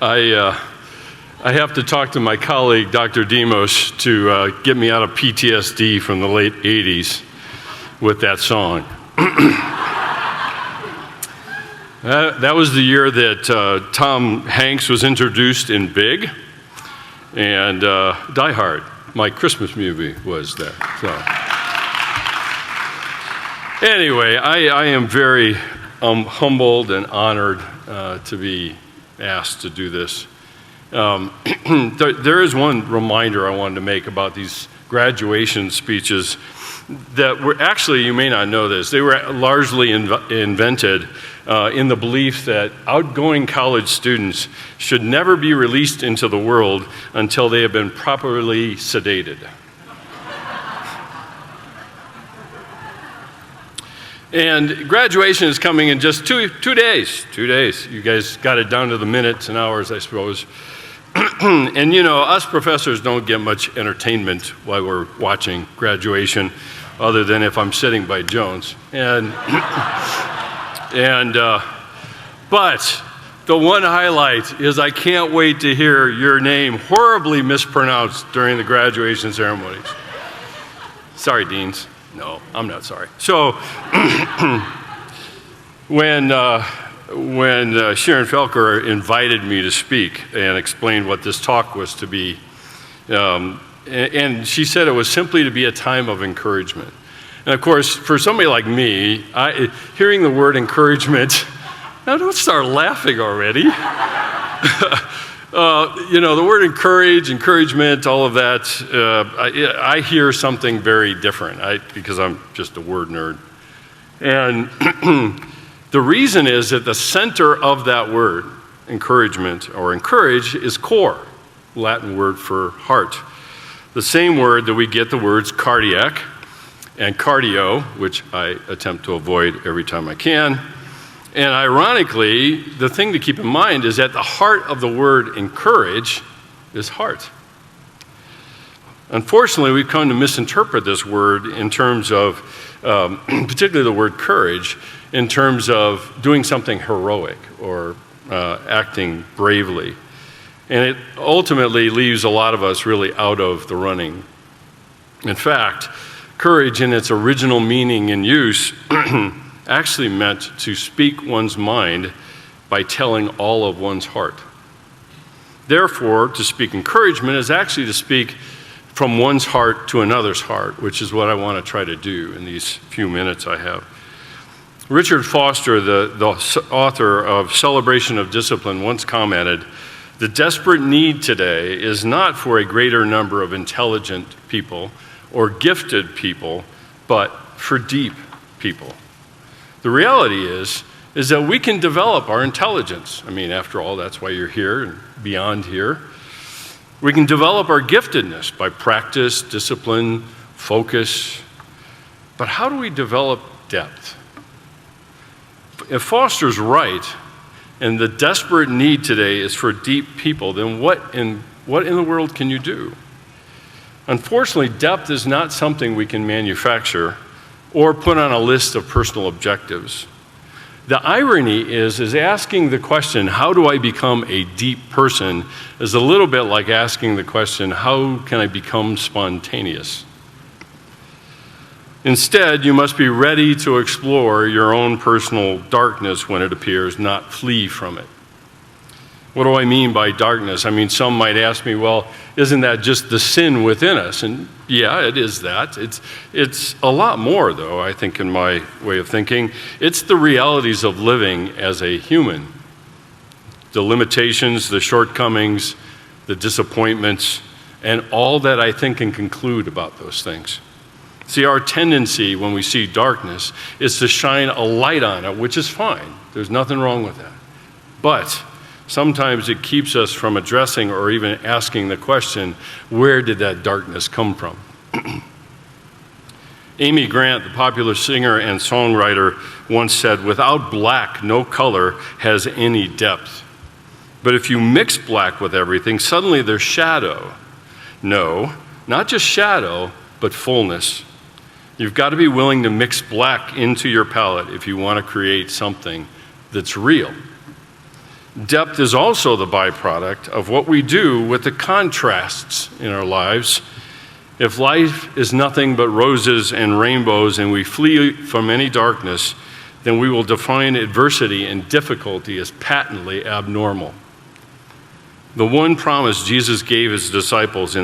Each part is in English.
I have to talk to my colleague, Dr. Demos, to get me out of PTSD from the late 80s with that song. That was the year that Tom Hanks was introduced in Big, and Die Hard, my Christmas movie, was there. So. Anyway, I am very humbled and honored to be asked to do this. There is one reminder I wanted to make about these graduation speeches that were actually, you may not know this, they were largely invented in the belief that outgoing college students should never be released into the world until they have been properly sedated. And graduation is coming in just two days. 2 days. You guys got it down to the minutes and hours, I suppose. And you know, us professors don't get much entertainment while we're watching graduation, other than if I'm sitting by Jones. But the one highlight is I can't wait to hear your name horribly mispronounced during the graduation ceremonies. Sorry, deans. No, I'm not sorry. So when Sharon Felker invited me to speak and explained what this talk was to be, and she said it was simply to be a time of encouragement. And of course, for somebody like me, hearing the word encouragement, now don't start laughing already. You know, the word encouragement, all of that, I hear something very different because I'm just a word nerd. And the reason is that the center of that word, encouragement or encourage, is core, Latin word for heart. The same word that we get the words cardiac and cardio, which I attempt to avoid every time I can. And ironically, the thing to keep in mind is that the heart of the word encourage is heart. Unfortunately, we've come to misinterpret this word in terms of, particularly the word courage, in terms of doing something heroic or acting bravely. And it ultimately leaves a lot of us really out of the running. In fact, courage in its original meaning and use actually meant to speak one's mind by telling all of one's heart. Therefore, to speak encouragement is actually to speak from one's heart to another's heart, which is what I want to try to do in these few minutes I have. Richard Foster, the author of Celebration of Discipline, once commented, "The desperate need today is not for a greater number of intelligent people or gifted people, but for deep people." The reality is that we can develop our intelligence. I mean, after all, that's why you're here and beyond here. We can develop our giftedness by practice, discipline, focus. But how do we develop depth? If Foster's right, and the desperate need today is for deep people, then what in the world can you do? Unfortunately, depth is not something we can manufacture or put on a list of personal objectives. The irony is asking the question, how do I become a deep person, is a little bit like asking the question, how can I become spontaneous? Instead, you must be ready to explore your own personal darkness when it appears, not flee from it. What do I mean by darkness? I mean, some might ask me, well, isn't that just the sin within us? And yeah, it is that. It's a lot more, though, I think, in my way of thinking. It's the realities of living as a human. The limitations, the shortcomings, the disappointments, and all that I think and conclude about those things. See, our tendency when we see darkness is to shine a light on it, which is fine. There's nothing wrong with that. But sometimes it keeps us from addressing or even asking the question, where did that darkness come from? Amy Grant, the popular singer and songwriter, once said, "Without black, no color has any depth. But if you mix black with everything, suddenly there's shadow. No, not just shadow, but fullness. You've got to be willing to mix black into your palette if you want to create something that's real." Depth is also the byproduct of what we do with the contrasts in our lives. If life is nothing but roses and rainbows and we flee from any darkness, then we will define adversity and difficulty as patently abnormal. The one promise Jesus gave his disciples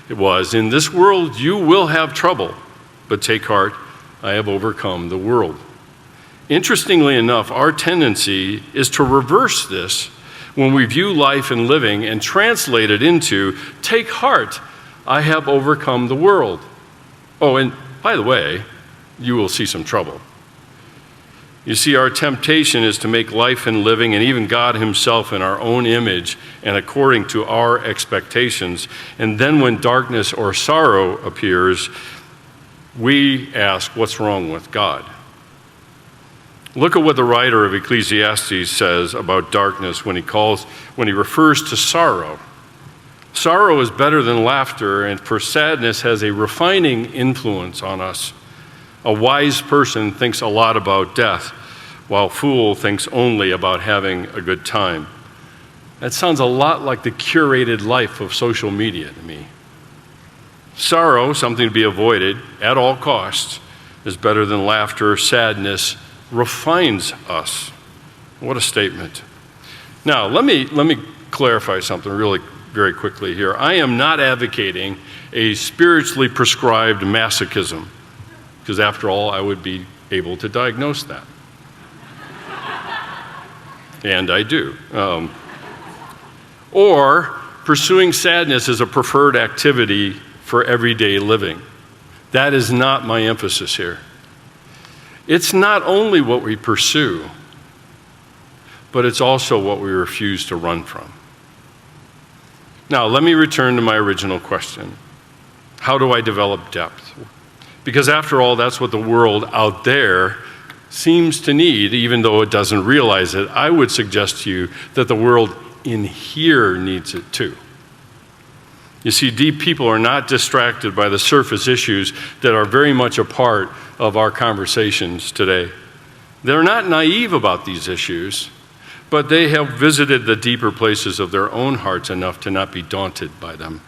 was, "In this world you will have trouble, but take heart, I have overcome the world." Interestingly enough, our tendency is to reverse this when we view life and living and translate it into, "Take heart, I have overcome the world." Oh, and by the way, you will see some trouble. You see, our temptation is to make life and living and even God himself in our own image and according to our expectations. And then when darkness or sorrow appears, we ask, what's wrong with God? Look at what the writer of Ecclesiastes says about darkness when he refers to sorrow. Sorrow is better than laughter, and for sadness has a refining influence on us. A wise person thinks a lot about death, while a fool thinks only about having a good time. That sounds a lot like the curated life of social media to me. Sorrow, something to be avoided at all costs, is better than laughter. Sadness refines us. What a statement. Now, let me clarify something really very quickly here. I am not advocating a spiritually prescribed masochism, because after all, I would be able to diagnose that. And I do. Or pursuing sadness as a preferred activity for everyday living. That is not my emphasis here. It's not only what we pursue, but it's also what we refuse to run from. Now, let me return to my original question. How do I develop depth? Because after all, that's what the world out there seems to need, even though it doesn't realize it. I would suggest to you that the world in here needs it too. You see, deep people are not distracted by the surface issues that are very much a part of our conversations today. They're not naive about these issues, but they have visited the deeper places of their own hearts enough to not be daunted by them.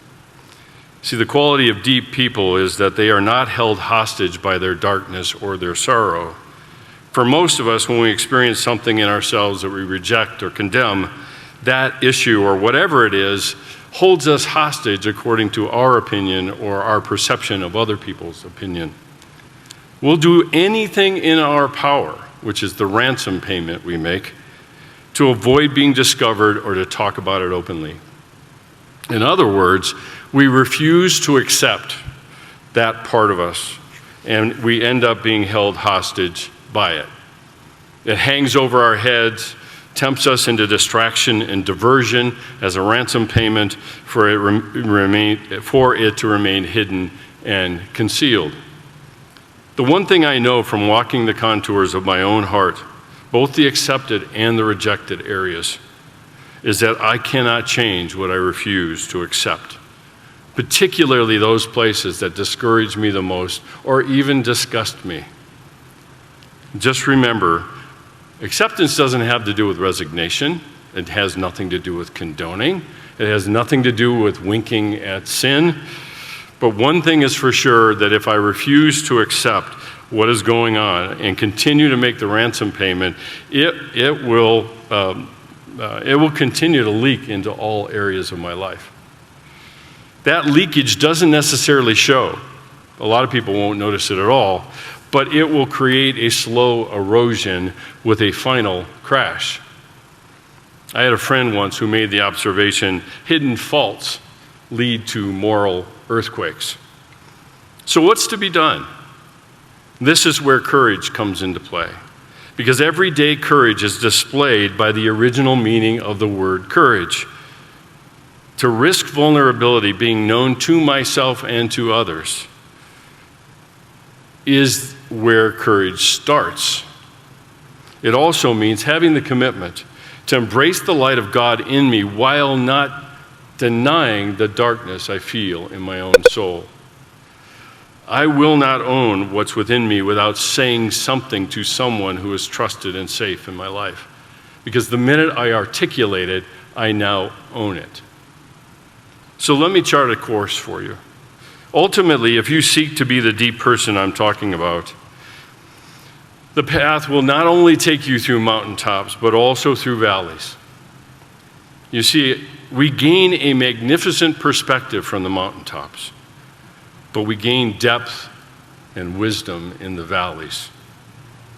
See, the quality of deep people is that they are not held hostage by their darkness or their sorrow. For most of us, when we experience something in ourselves that we reject or condemn, that issue or whatever it is holds us hostage according to our opinion or our perception of other people's opinion. We'll do anything in our power, which is the ransom payment we make, to avoid being discovered or to talk about it openly. In other words, we refuse to accept that part of us, and we end up being held hostage by it. It hangs over our heads, tempts us into distraction and diversion as a ransom payment for it to remain hidden and concealed. The one thing I know from walking the contours of my own heart, both the accepted and the rejected areas, is that I cannot change what I refuse to accept, particularly those places that discourage me the most or even disgust me. Just remember, acceptance doesn't have to do with resignation. It has nothing to do with condoning. It has nothing to do with winking at sin. But one thing is for sure, that if I refuse to accept what is going on and continue to make the ransom payment, it will continue to leak into all areas of my life. That leakage doesn't necessarily show. A lot of people won't notice it at all, but it will create a slow erosion with a final crash. I had a friend once who made the observation, hidden faults lead to moral earthquakes. So what's to be done? This is where courage comes into play, because everyday courage is displayed by the original meaning of the word courage. To risk vulnerability, being known to myself and to others, is where courage starts. It also means having the commitment to embrace the light of God in me while not denying the darkness I feel in my own soul. I will not own what's within me without saying something to someone who is trusted and safe in my life. because the minute I articulate it, I now own it. So let me chart a course for you. Ultimately, if you seek to be the deep person I'm talking about, the path will not only take you through mountaintops, but also through valleys. You see, we gain a magnificent perspective from the mountaintops, but we gain depth and wisdom in the valleys.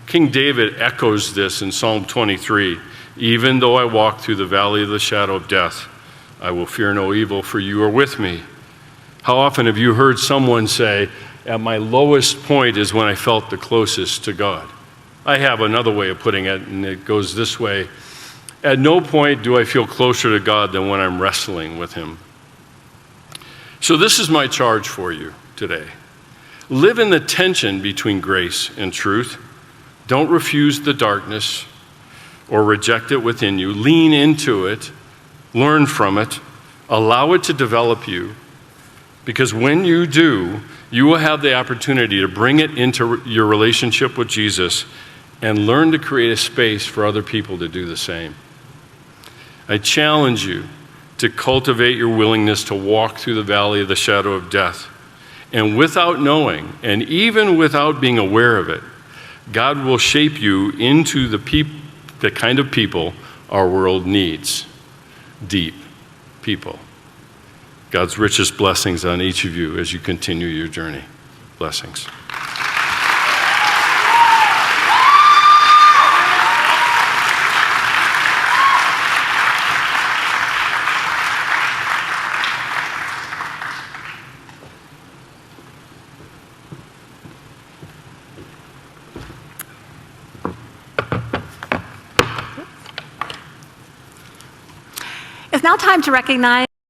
King David echoes this in Psalm 23. Even though I walk through the valley of the shadow of death, I will fear no evil, for you are with me. How often have you heard someone say, at my lowest point is when I felt the closest to God? I have another way of putting it, and it goes this way. At no point do I feel closer to God than when I'm wrestling with him. So this is my charge for you today. Live in the tension between grace and truth. Don't refuse the darkness or reject it within you. Lean into it, learn from it, allow it to develop you, because when you do, you will have the opportunity to bring it into your relationship with Jesus and learn to create a space for other people to do the same. I challenge you to cultivate your willingness to walk through the valley of the shadow of death. And without knowing, and even without being aware of it, God will shape you into the kind of people our world needs. Deep people. God's richest blessings on each of you as you continue your journey. Blessings. It's now time to recognize